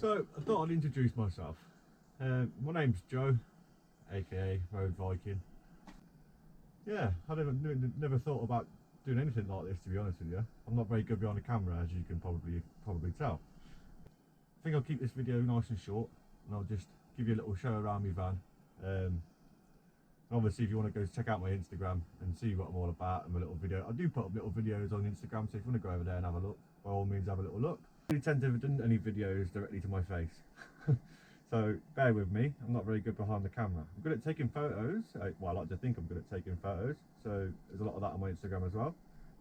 So I thought I'd introduce myself. My name's Joe, aka Road Viking. Yeah, I never thought about doing anything like this, to be honest with you. I'm not very good behind the camera, as you can probably tell. I think I'll keep this video nice and short, and I'll just give you a little show around my van. Obviously, if you want to go check out my Instagram and see what I'm all about and my little video, I do put up little videos on Instagram, so if you want to go over there and have a look, by all means have a little look. I really tend to have done any videos directly to my face, so bear with me. I'm not very good behind the camera. I'm good at taking photos. Well, I like to think I'm good at taking photos, so there's a lot of that on my Instagram as well.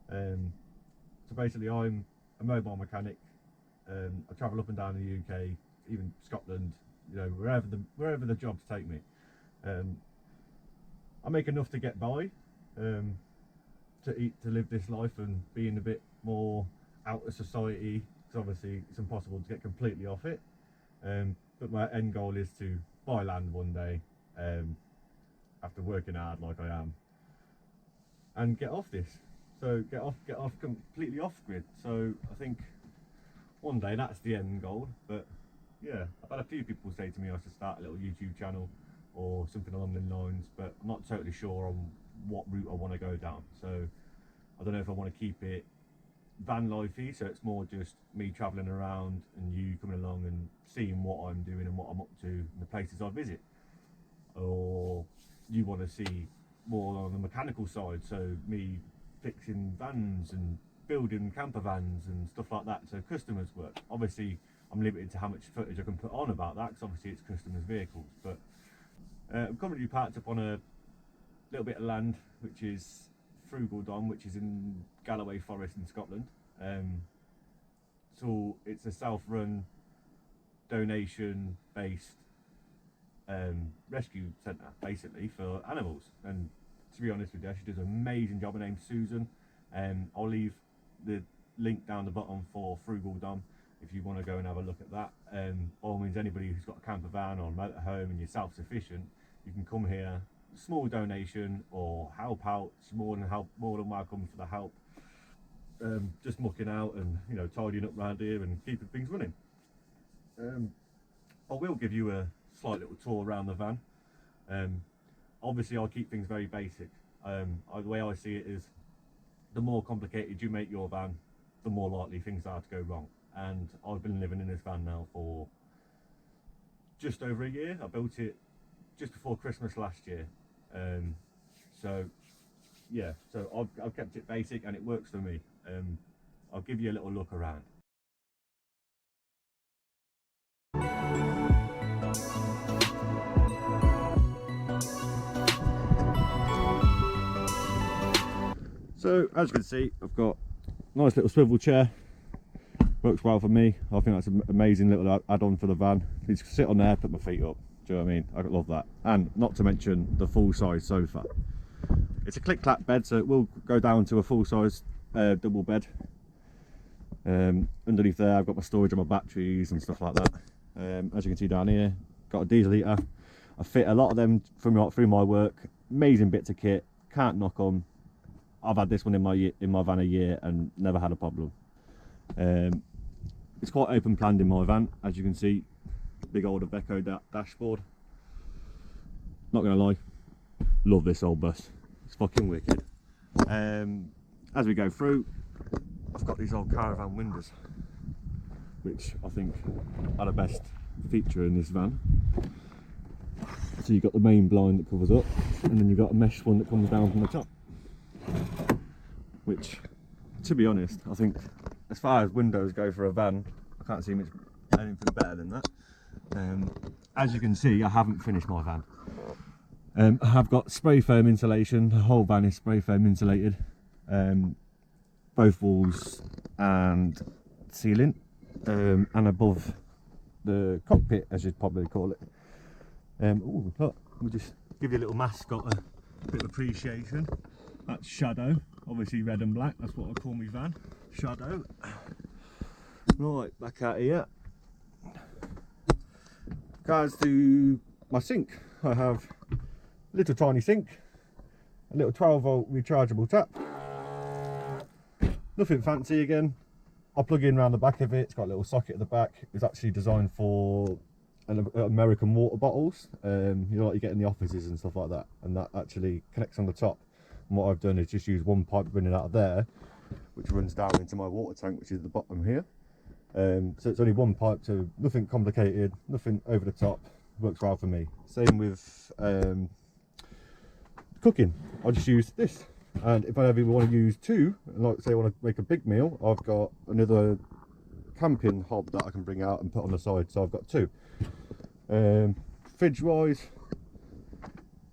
So basically, I'm a mobile mechanic. I travel up and down the UK, even Scotland, you know, wherever the jobs take me. I make enough to get by, to live this life and being a bit more out of society, because obviously it's impossible to get completely off it. But my end goal is to buy land one day, after working hard like I am, and get off this. So get off completely off grid. So I think one day that's the end goal. But yeah, I've had a few people say to me I should start a little YouTube channel or something along the lines, but I'm not totally sure on what route I want to go down. So I don't know if I want to keep it van lifey, so it's more just me travelling around and you coming along and seeing what I'm doing and what I'm up to and the places I visit, or you want to see more on the mechanical side, so me fixing vans and building camper vans and stuff like that, so customers work. Obviously I'm limited to how much footage I can put on about that, because obviously it's customers' vehicles, but I'm currently parked up on a little bit of land which is Frugal, which is in Galloway Forest in Scotland. So it's a self-run, donation-based rescue centre, basically, for animals. And to be honest with you, she does an amazing job. Her name's Susan. I'll leave the link down the bottom for Frugal if you want to go and have a look at that. By all means, anybody who's got a camper van or a motorhome and you're self-sufficient, you can come here, small donation, or help out. It's more than welcome for the help. Just mucking out and, you know, tidying up around here and keeping things running. I will give you a slight little tour around the van. Obviously I'll keep things very basic. The way I see it is, the more complicated you make your van, the more likely things are to go wrong. And I've been living in this van now for just over a year. I built it just before Christmas last year. So yeah, so I've kept it basic and it works for me. I'll give you a little look around. So as you can see, I've got a nice little swivel chair. Works well for me. I think that's an amazing little add-on for the van. I just sit on there, put my feet up. Do you know what I mean? I love that. And not to mention the full-size sofa. It's a click-clap bed, so it will go down to a full-size double bed. Underneath there, I've got my storage of my batteries and stuff like that. As you can see down here, got a diesel heater. I fit a lot of them through my work. Amazing bits of kit. Can't knock on. I've had this one in my van a year and never had a problem. It's quite open planned in my van, as you can see. Big old Iveco dashboard. Not gonna lie, love this old bus. It's fucking wicked. As we go through, I've got these old Caravan Windows, which I think are the best feature in this van. So you've got the main blind that covers up, and then you've got a mesh one that comes down from the top. Which, to be honest, I think as far as windows go for a van, I can't see anything better than that. As you can see, I haven't finished my van. I have got spray foam insulation. The whole van is spray foam insulated, both walls and ceiling, and above the cockpit, as you'd probably call it. Oh look, we'll just give you a little mascot a bit of appreciation. That's Shadow, obviously red and black. That's what I call my van, Shadow. Right, back out here. Regards to my sink, I have a little tiny sink, a little 12-volt rechargeable tap. Nothing fancy again, I plug in around the back of it. It's got a little socket at the back. It's actually designed for American water bottles, you know, like you get in the offices and stuff like that, and that actually connects on the top. And what I've done is just use one pipe running out of there, which runs down into my water tank, which is the bottom here. So it's only one pipe, so nothing complicated, nothing over the top. Works well for me. Same with cooking. I just use this, and if I ever want to use two, like say I want to make a big meal, I've got another camping hob that I can bring out and put on the side, so I've got two. Fridge wise,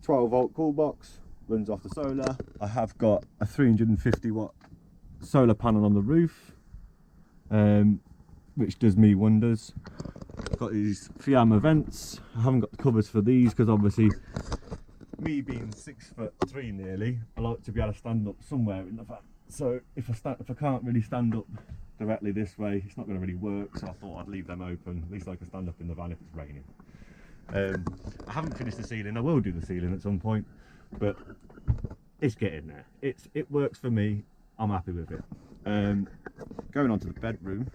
12-volt cool box, runs off the solar. I have got a 350-watt solar panel on the roof, which does me wonders. I've got these Fiamma vents. I haven't got the covers for these because obviously me being 6'3" nearly, I like to be able to stand up somewhere in the van. So if I can't really stand up directly this way, it's not going to really work, so I thought I'd leave them open. At least I can stand up in the van if it's raining. I haven't finished the ceiling. I will do the ceiling at some point, but it's getting there. It works for me. I'm happy with it. Going on to the bedroom,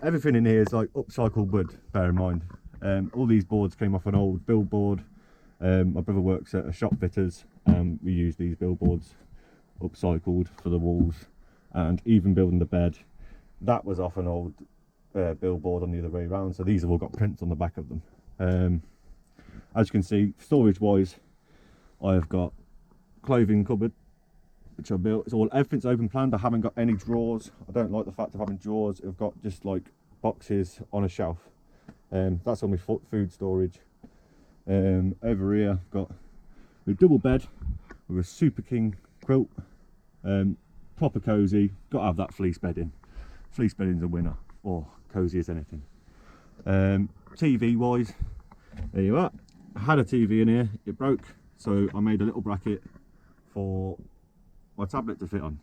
everything in here is like upcycled wood, bear in mind. All these boards came off an old billboard. My brother works at a shop fitters, and we use these billboards upcycled for the walls. And even building the bed, that was off an old billboard on the other way around, so these have all got prints on the back of them. As you can see, storage wise, I have got clothing cupboard which I built. Everything's open planned. I haven't got any drawers. I don't like the fact of having drawers. I've got just like boxes on a shelf. That's all my food storage. Over here I've got a double bed with a Super King quilt. Proper cosy. Got to have that fleece bedding. Fleece bedding's a winner, or cosy as anything. TV wise, there you are. I had a TV in here, it broke, so I made a little bracket for my tablet to fit on,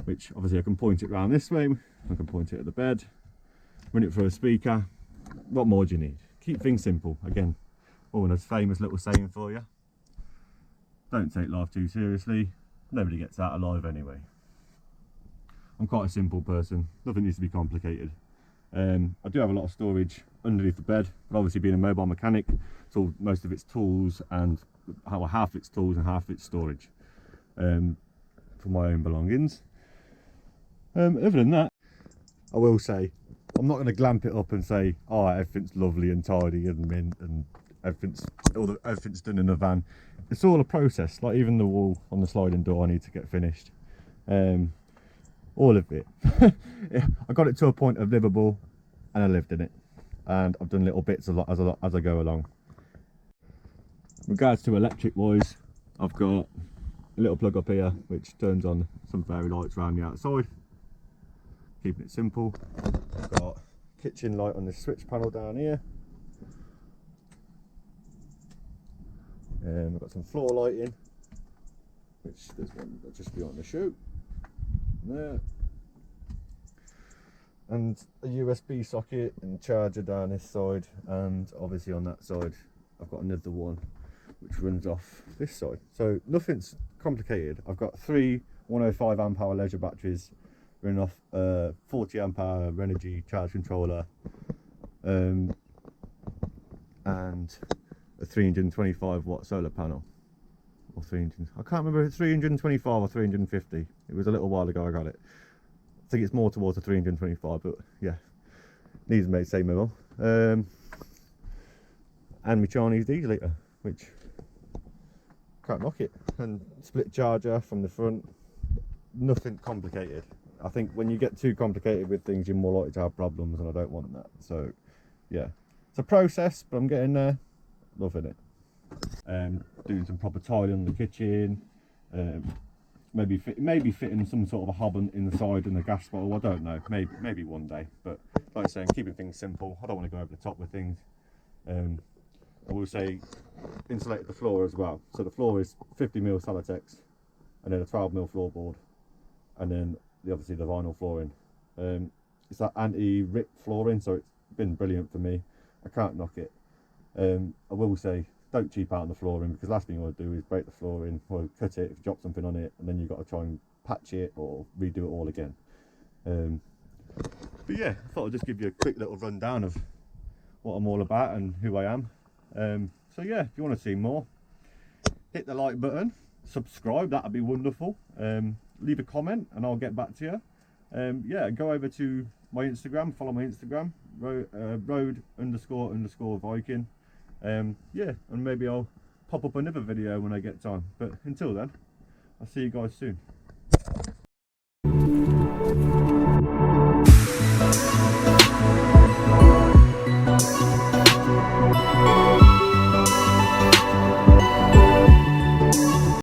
which obviously I can point it around this way, I can point it at the bed, run it through a speaker. What more do you need? Keep things simple. Again, a famous little saying for you: don't take life too seriously. Nobody gets out alive anyway. I'm quite a simple person. Nothing needs to be complicated. I do have a lot of storage underneath the bed, but obviously being a mobile mechanic, so most of it's tools, and half it's tools and half it's storage for my own belongings. Other than that, I will say I'm not going to glamp it up and say, oh, everything's lovely and tidy and mint and everything's done in the van. It's all a process. Like even the wall on the sliding door, I need to get finished. All of it. I got it to a point of livable, and I lived in it. And I've done little bits as I go along. In regards to electric wise, I've got a little plug up here which turns on some fairy lights around the outside. Keeping it simple. I've got kitchen light on this switch panel down here. I've got some floor lighting, which there's one that'll just be on the chute there, and a USB socket and charger down this side, and obviously on that side I've got another one which runs off this side. So nothing's complicated. I've got three 105 amp hour leisure batteries running off a 40 amp hour Renogy charge controller, and a 325 watt solar panel, or 300, I can't remember if it's 325 or 350. It was a little while ago I got it. I think it's more towards the 325, but yeah, needs to say more. And my Chinese diesel eater, which can't knock it, and split charger from the front. Nothing complicated. I think when you get too complicated with things, you're more likely to have problems, and I don't want that. So yeah, it's a process, but I'm getting there. Loving it. Doing some proper tiling on the kitchen. Maybe fitting some sort of a hob in the side and the gas bottle. I don't know. Maybe one day. But like I say, I'm keeping things simple. I don't want to go over the top with things. I will say, insulated the floor as well. So the floor is 50mm Celotex, and then a 12mm floorboard, and then obviously the vinyl flooring. It's that anti-rip flooring, so it's been brilliant for me. I can't knock it. I will say, don't cheap out on the flooring, because last thing you want to do is break the flooring or cut it if you drop something on it, and then you've got to try and patch it or redo it all again. But yeah, I thought I'd just give you a quick little rundown of what I'm all about and who I am. So yeah, if you want to see more, hit the like button, subscribe, that'd be wonderful. Leave a comment and I'll get back to you. Yeah, go over to my Instagram, follow my Instagram, road__Viking. Yeah, and maybe I'll pop up another video when I get time. But until then, I'll see you guys soon.